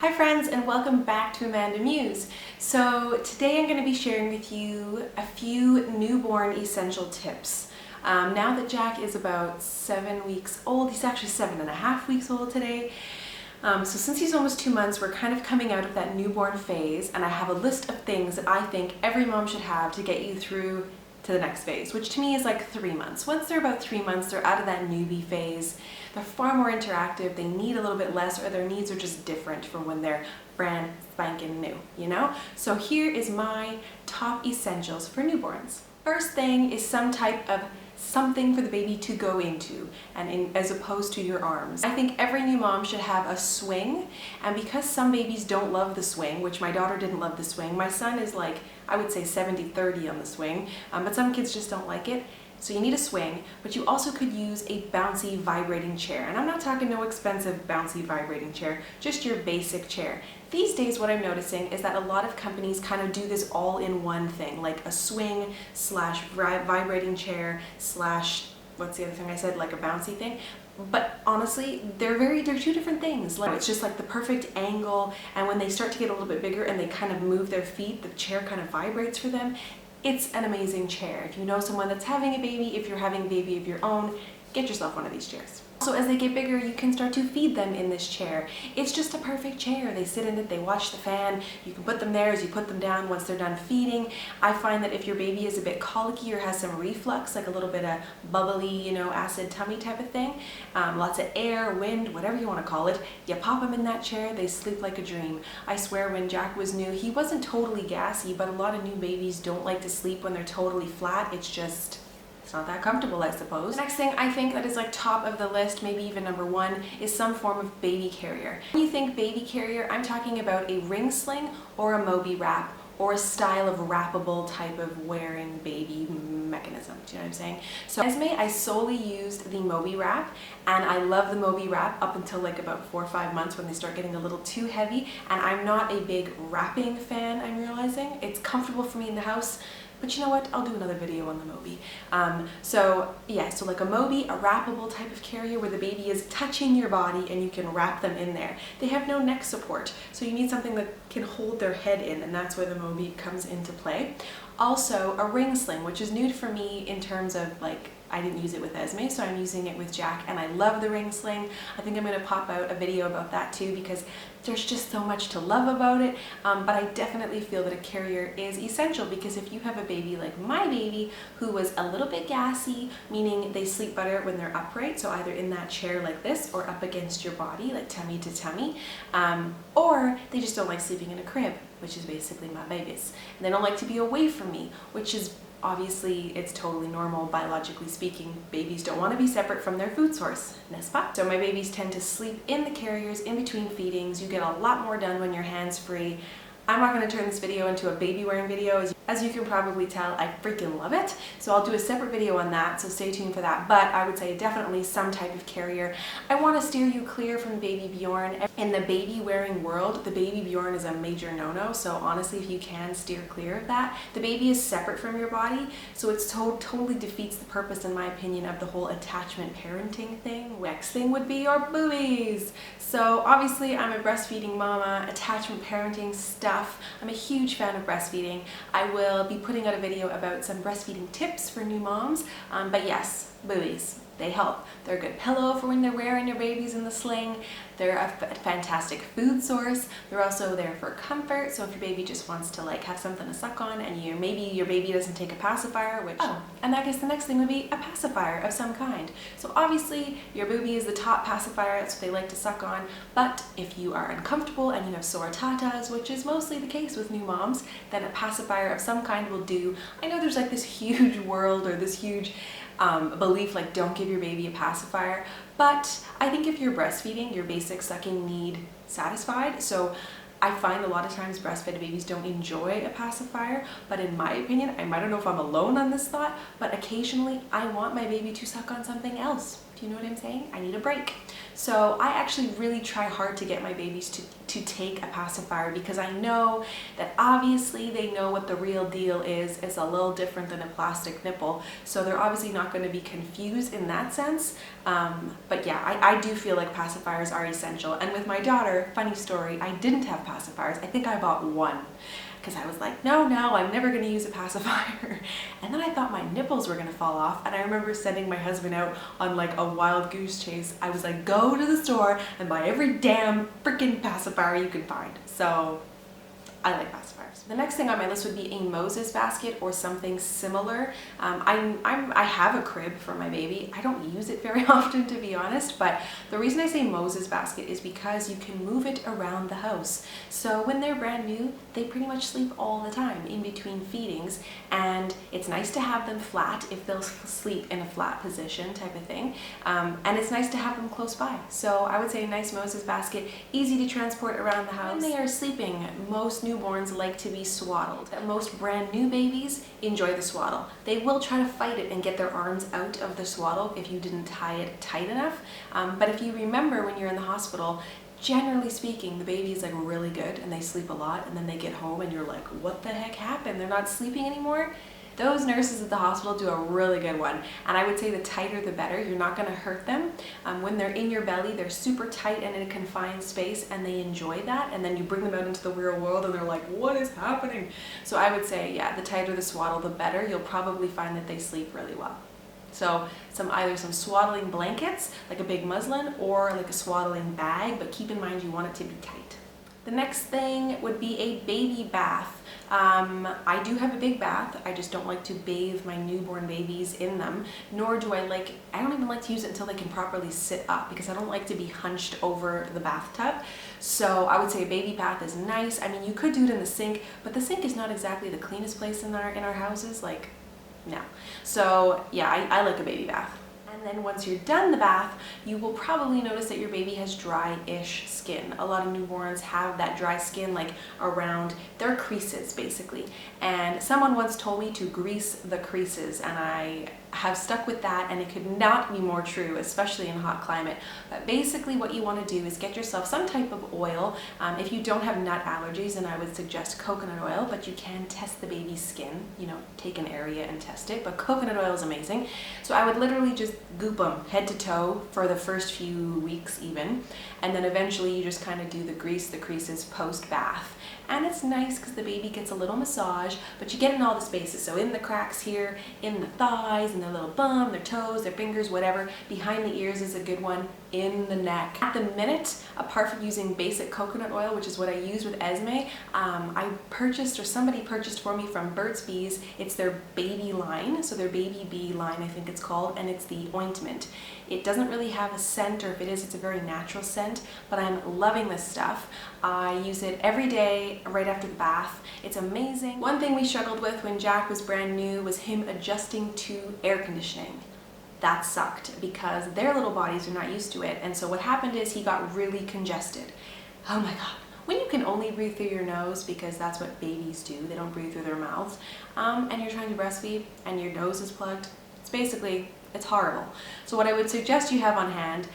Hi friends, and welcome back to AmandaMuse. So today I'm going to be sharing with you a few newborn essential tips. Now that Jack is about 7 weeks old, he's actually 7.5 weeks old today. So since he's almost 2 months, we're kind of coming out of that newborn phase, and I have a list of things that I think every mom should have to get you through to the next phase, which to me is like 3 months. Once they're about 3 months, they're out of that newbie phase. They're far more interactive, they need a little bit less, or their needs are just different from when they're brand spanking new, you know? So here is my top essentials for newborns. First thing is some type of something for the baby to go into, and as opposed to your arms. I think every new mom should have a swing, and because some babies don't love the swing, which my daughter didn't love the swing, my son is like, I would say 70-30 on the swing, but some kids just don't like it. So you need a swing, but you also could use a bouncy vibrating chair. And I'm not talking no expensive bouncy vibrating chair, just your basic chair. These days what I'm noticing is that a lot of companies kind of do this all in one thing, like a swing slash vibrating chair slash, what's the other thing I said, like a bouncy thing. But honestly, they're two different things. Like, it's just like the perfect angle, and when they start to get a little bit bigger and they kind of move their feet, the chair kind of vibrates for them. It's an amazing chair. If you know someone that's having a baby, if you're having a baby of your own, get yourself one of these chairs. So as they get bigger, you can start to feed them in this chair. It's just a perfect chair. They sit in it, they watch the fan. You can put them there as you put them down once they're done feeding. I find that if your baby is a bit colicky or has some reflux, like a little bit of bubbly, you know, acid tummy type of thing, lots of air, wind, whatever you want to call it, you pop them in that chair, they sleep like a dream. I swear when Jack was new, he wasn't totally gassy, but a lot of new babies don't like to sleep when they're totally flat. It's not that comfortable, I suppose. The next thing I think that is like top of the list, maybe even number one, is some form of baby carrier. When you think baby carrier, I'm talking about a ring sling or a Moby wrap, or a style of wrappable type of wearing baby mechanism. Do you know what I'm saying? So Esme, I solely used the Moby wrap, and I love the Moby wrap up until like about 4 or 5 months when they start getting a little too heavy, and I'm not a big wrapping fan, I'm realizing. It's comfortable for me in the house, but you know what? I'll do another video on the Moby. So like a Moby, a wrappable type of carrier where the baby is touching your body and you can wrap them in there. They have no neck support, so you need something that can hold their head in, and that's where the Moby comes into play. Also, a ring sling, which is new for me in terms of like, I didn't use it with Esme, so I'm using it with Jack, and I love the ring sling. I think I'm going to pop out a video about that too, because there's just so much to love about it, but I definitely feel that a carrier is essential, because if you have a baby like my baby who was a little bit gassy, meaning they sleep better when they're upright, so either in that chair like this or up against your body, like tummy to tummy, or they just don't like sleeping in a crib, which is basically my babies, and they don't like to be away from me, which is obviously, it's totally normal, biologically speaking. Babies don't want to be separate from their food source, n'est-ce pas? So my babies tend to sleep in the carriers in between feedings. You get a lot more done when you're hands-free. I'm not going to turn this video into a baby wearing video. As you can probably tell, I freaking love it. So I'll do a separate video on that, so stay tuned for that. But I would say definitely some type of carrier. I want to steer you clear from Baby Bjorn. In the baby wearing world, the Baby Bjorn is a major no-no. So honestly, if you can steer clear of that, the baby is separate from your body. So it's totally defeats the purpose, in my opinion, of the whole attachment parenting thing. Next thing would be your boobies. So obviously I'm a breastfeeding mama, attachment parenting stuff. I'm a huge fan of breastfeeding. I will be putting out a video about some breastfeeding tips for new moms, but yes, boobies, they help. They're a good pillow for when they're wearing your babies in the sling. They're a fantastic food source. They're also there for comfort, so if your baby just wants to like have something to suck on, and maybe your baby doesn't take a pacifier, which, and I guess the next thing would be a pacifier of some kind. So obviously your booby is the top pacifier, that's what they like to suck on, but if you are uncomfortable and you have sore tatas, which is mostly the case with new moms, then a pacifier of some kind will do. I know there's like this huge world, or this huge belief like don't give your baby a pacifier, but I think if you're breastfeeding, your basic sucking need satisfied. So I find a lot of times breastfed babies don't enjoy a pacifier, but in my opinion, I don't know if I'm alone on this thought, but occasionally I want my baby to suck on something else. Do you know what I'm saying? I need a break. So I actually really try hard to get my babies to take a pacifier, because I know that obviously they know what the real deal is. It's a little different than a plastic nipple, so they're obviously not going to be confused in that sense. But yeah, I do feel like pacifiers are essential. And with my daughter, funny story, I didn't have pacifiers. I think I bought one, because I was like, no, I'm never going to use a pacifier. And then I thought my nipples were going to fall off. And I remember sending my husband out on like a wild goose chase. I was like, go to the store and buy every damn freaking pacifier you can find. So I like pacifiers. The next thing on my list would be a Moses basket or something similar. I have a crib for my baby. I don't use it very often, to be honest, but the reason I say Moses basket is because you can move it around the house. So when they're brand new, they pretty much sleep all the time in between feedings, and it's nice to have them flat if they'll sleep in a flat position type of thing. And it's nice to have them close by. So I would say a nice Moses basket, easy to transport around the house. When they are sleeping, most newborns like to be swaddled. Most brand new babies enjoy the swaddle. They will try to fight it and get their arms out of the swaddle if you didn't tie it tight enough. But if you remember when you're in the hospital, generally speaking, the baby is like really good and they sleep a lot, and then they get home and you're like, what the heck happened? They're not sleeping anymore? Those nurses at the hospital do a really good one, and I would say the tighter the better. You're not going to hurt them. When they're in your belly, they're super tight and in a confined space, and they enjoy that, and then you bring them out into the real world and they're like, what is happening? So I would say, yeah, the tighter the swaddle, the better. You'll probably find that they sleep really well. So either some swaddling blankets, like a big muslin, or like a swaddling bag, but keep in mind you want it to be tight. The next thing would be a baby bath. I do have a big bath. I just don't like to bathe my newborn babies in them, nor do I don't even like to use it until they can properly sit up, because I don't like to be hunched over the bathtub. So I would say a baby bath is nice. I mean, you could do it in the sink, but the sink is not exactly the cleanest place in our houses, like, no. So yeah, I like a baby bath. And then once you're done the bath, you will probably notice that your baby has dry-ish skin. A lot of newborns have that dry skin like around their creases, basically. And someone once told me to grease the creases, and I have stuck with that, and it could not be more true, especially in a hot climate. But basically what you want to do is get yourself some type of oil. If you don't have nut allergies, then I would suggest coconut oil, but you can test the baby's skin, you know, take an area and test it, but coconut oil is amazing. So I would literally just goop them head to toe for the first few weeks even, and then eventually you just kind of do the creases post bath. And it's nice because the baby gets a little massage, but you get in all the spaces. So in the cracks here, in the thighs, in their little bum, their toes, their fingers, whatever. Behind the ears is a good one. In the neck. At the minute, apart from using basic coconut oil, which is what I use with Esme, I purchased, or somebody purchased for me from Burt's Bees. It's their baby line, so their baby bee line I think it's called, and it's the ointment. It doesn't really have a scent, or if it is, it's a very natural scent, but I'm loving this stuff. I use it every day right after the bath. It's amazing. One thing we struggled with when Jack was brand new was him adjusting to air conditioning. That sucked because their little bodies are not used to it, and so what happened is he got really congested. Oh my god. When you can only breathe through your nose, because that's what babies do, they don't breathe through their mouths, and you're trying to breastfeed and your nose is plugged, it's horrible. So what I would suggest you have on hand,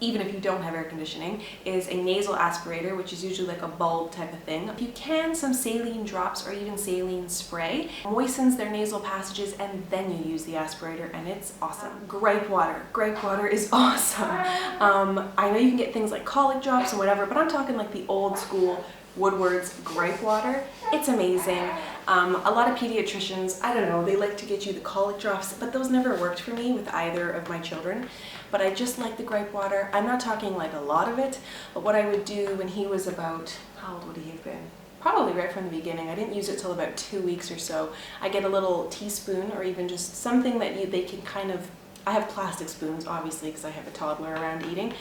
even if you don't have air conditioning, is a nasal aspirator, which is usually like a bulb type of thing. If you can, some saline drops or even saline spray moistens their nasal passages, and then you use the aspirator, and it's awesome. Gripe water. Gripe water is awesome. I know you can get things like colic drops and whatever, but I'm talking like the old school Woodward's gripe water. It's amazing. A lot of pediatricians, I don't know, they like to get you the colic drops, but those never worked for me with either of my children. But I just like the gripe water. I'm not talking like a lot of it, but what I would do when he was about, how old would he have been? Probably right from the beginning. I didn't use it till about 2 weeks or so. I get a little teaspoon, or even just something that they can kind of, I have plastic spoons obviously because I have a toddler around eating,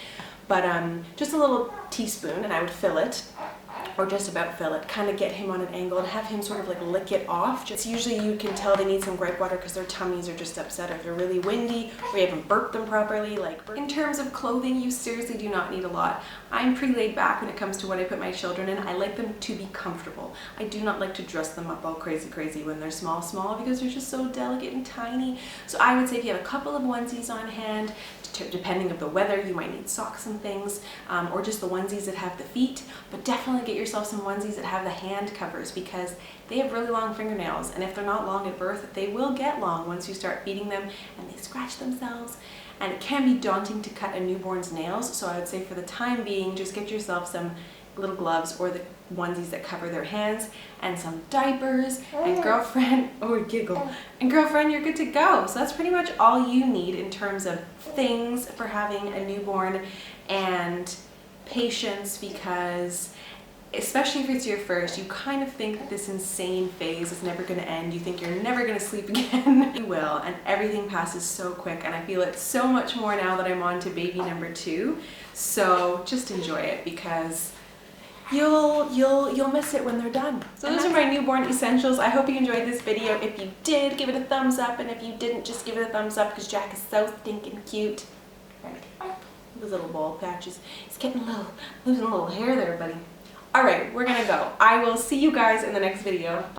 but just a little teaspoon, and I would fill it, or just about fill it, kind of get him on an angle and have him sort of like lick it off. Just usually you can tell they need some gripe water because their tummies are just upset, or they're really windy, or you haven't burped them properly. Like, in terms of clothing, you seriously do not need a lot. I'm pretty laid back when it comes to what I put my children in. I like them to be comfortable. I do not like to dress them up all crazy when they're small, because they're just so delicate and tiny. So I would say if you have a couple of onesies on hand, depending of the weather, you might need socks and things, or just the onesies that have the feet, but definitely get yourself some onesies that have the hand covers because they have really long fingernails, and if they're not long at birth, they will get long once you start feeding them and they scratch themselves. And it can be daunting to cut a newborn's nails, so I would say for the time being, just get yourself some little gloves or the onesies that cover their hands and some diapers, and girlfriend, and girlfriend, you're good to go. So that's pretty much all you need in terms of things for having a newborn, and patience, because especially if it's your first, you kind of think that this insane phase is never going to end. You think you're never going to sleep again. You will, and everything passes so quick, and I feel it so much more now that I'm on to baby number 2. So just enjoy it, because you'll miss it when they're done. So those are my newborn essentials. I hope you enjoyed this video. If you did, give it a thumbs up, and if you didn't, just give it a thumbs up because Jack is so stinking cute. Right. Those little bald patches. He's getting losing a little hair there, buddy. Alright, we're gonna go. I will see you guys in the next video.